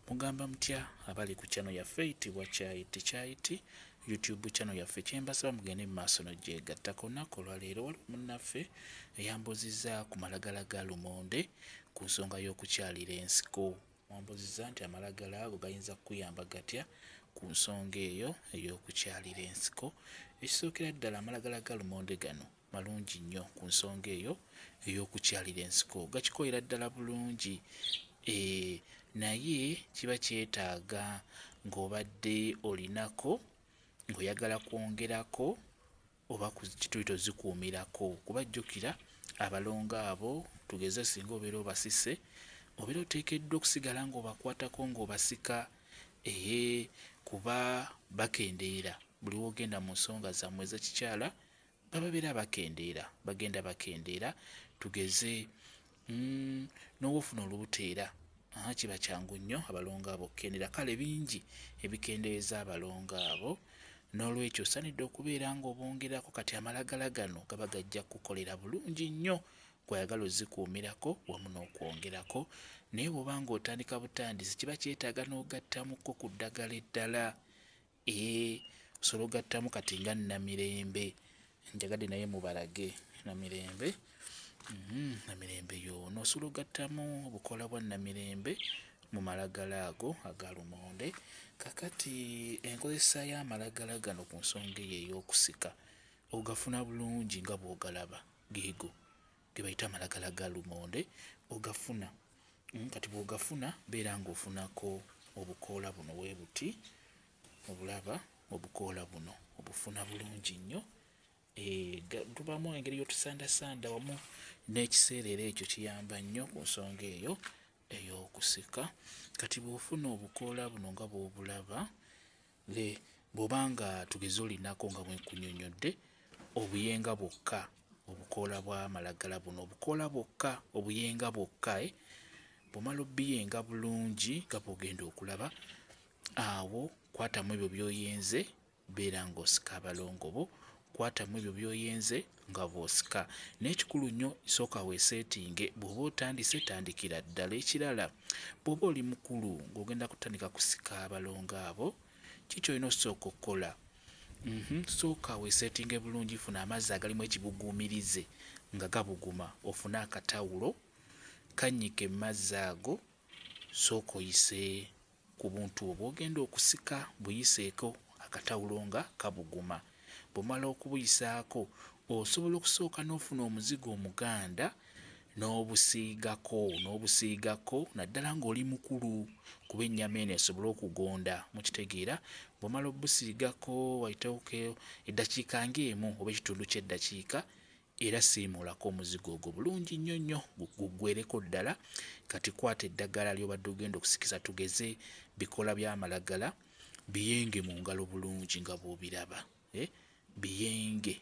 Mugamba mutya abali ku channel yaffe eyitibwa Kyayiti YouTube channel yaffe kyembasaba mugende mu maaso n'ogyegattako. Nnaku olwaleero waliwo munnaffe eyambuzizza ku malagala ga lumonde ku nsonga y'okukyalira ensiko. Wambuzizza nti amalagala ago gayinza kuyamba gatya ku nsonga eyo ey'okukyalira ensiko. Ekisookera ddala amalagala ga lumonde gano malungi nnyo ku nsonga eyo ey'okukyalira ensiko, gakikoera ddala bulungi. Naye kiba kyetaaga ng'obadde olinako ng'oyagala kwongerako oba kituyita ozikuumirako, kuba jjukira abalongo abo tugeze singa obeera obasise obeera oteekeddwa okusigala ng'obakwatako ng'obasika kuba bakendeera. Buli wogenda mu nsonga zammwe ezakikyala babeera bakendeera, bagenda bakendeera. Tugeze n'owofuna olubuteera kiba kyangu nnyo abalongo abo okukendeera. Kale bingi ebikendeeza abalongo abo, n'olwekyo osaanidde okubeera ng'obongerako. Kati amalagala gano gaba gajja kukolera bulungi nnyo gw'ayagala ozikuumirako wamu n'okwongerako. Naye bw'oba ng'otandika butandisi kiba kyetaaga n'ogattamuko ku ddagala eddala. Osobola ogattamu kati nga Namirembe, njagadde naye mubalage Namirembe. Namirembe y'ono osobola ogattamu obukola bwa Namirembe mu malagala ago aga lumonde. Kakati enkozesa y'amalagala gano ku nsonga eyo ey'okusika ogafuna bulungi nga bw'ogalaba geego ge bayita amalagala ga lumonde ogafuna. Kati bw'ogafuna beera ng'ofunako obukoola buno bwe buti, obulaba obukoola buno obufuna bulungi nnyo. Tubamu engeri y'otusandasanda wamu n'ekiseera era ekyo kiyamba nnyo ku nsonga eyo ey'okusika. Kati bw'ofuna obukoola buno nga bw'obulaba, bw'oba nga tugeze olinako nga bwenkunyonnyodde obuyenga bwokka, obukoola bw'amalagala buno obukoola bwokka, obuyenga bwokka. Bw'omala obbiyenga bulungi nga bw'ogenda okulaba, awo kwatamu ebyo by'oyenze beera ng'osika abalongo bo, kwatamu ebyo by'oyenze nga bw'osika. N'ekikulu nnyo sooka weeseetinge. Bw'oba otandise tandikira ddala. Ekirala bw'oba oli mukulu ng'ogenda kutandika kusika abalongo abo, kiki olina osooka okukola? Sooka weeseetinge bulungi, funa amazzi agalimu ekibuguumirize nga gabuguma, ofune akatawulo kannyike mu mazzi ago, sooka oyise ku buntu obwo ogenda okusika, buyiseeko akatawulo nga kabuguma. Bw'omala okubuyisaako osobola okusooka n'ofuna omuzigo omuganda n'obusiigako naddala ng'oli mukulu, kuba ennyama eno esobole okugonda, mukitegeera. Bw'omala obusiigako wayiteeko eddakiika ng'emu oba ekitundu ky'eddakiika, era siimulako omuzigo ogwo bulungi nnyo nnyo guggwereko ddala. Kati kwata eddagala ly'obadde ogenda okusikisa, tugeze bikola by'amalagala, biyenge mu ngalo bulungi nga bw'obiraba. Biyenge.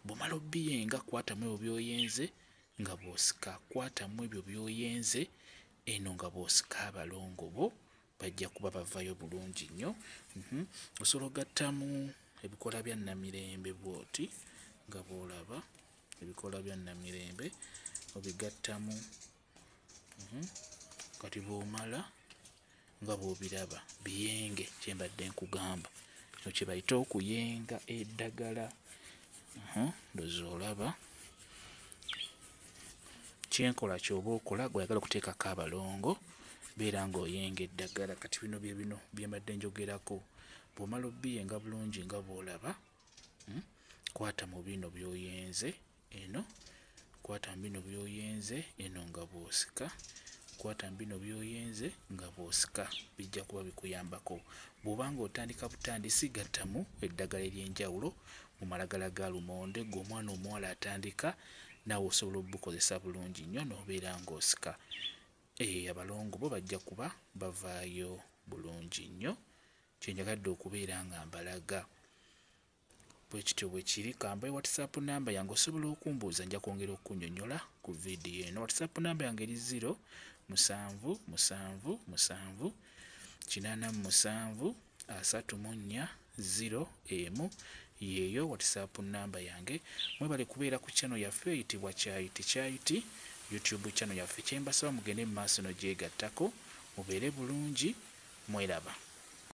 Bw'omala obbiyenga kwatamu ebyo by'oyenze nga bw'osika, kwatamu ebyo by'oyenze eno nga bw'osika abalongo bo bajja kuba bavayo bulungi nnyo. Osobola ogattamu ebikola bya Namirembe bw'oti nga bw'olaba ebikola bya Namirembe obigattamu. Kati bw'omala nga bw'obiraba biyenge, kyembadde nkugamba kino kye bayita okuyenga eddagala. Ndowooza olaba kyenkola ky'oba okola gw'ayagala okuteekako abalongo, beera ng'oyenga eddagala. Kati bino bye bino bye mbadde njogerako. Bw'omala obbiyenga bulungi nga bw'olaba, kwata mu bino by'oyenze eno, kwata mu bino by'oyenze eno nga bw'osika, kwata mu bino by'oyenze nga bw'osika, bijja kuba bikuyambako. Bw'oba ng'otandika butandisi gattamu eddagala ery'enjawulo mu malagala ga lumonde, ng'omwana omuwala atandika naawe osobola obukozesa bulungi nnyo n'obeera ng'osika. Abalongo bo bajja kuba bavaayo bulungi nnyo. Kyenjagadde okubeera nga mbalaga bwe kityo bwe kiri. Kambaye WhatsApp namba yange, osobola okumbuuza, nja kwongera okunnyonnyola ku vidiyo eno. WhatsApp namba yange eri 0778734 yeeyo WhatsApp namba yange. Mwebale kubeera ku channel yaffe eyitibwa Kyayiti YouTube channel yaffe. Kyembasaba mugende mu maaso n'ogyegattako mubeere bulungi, mweraba.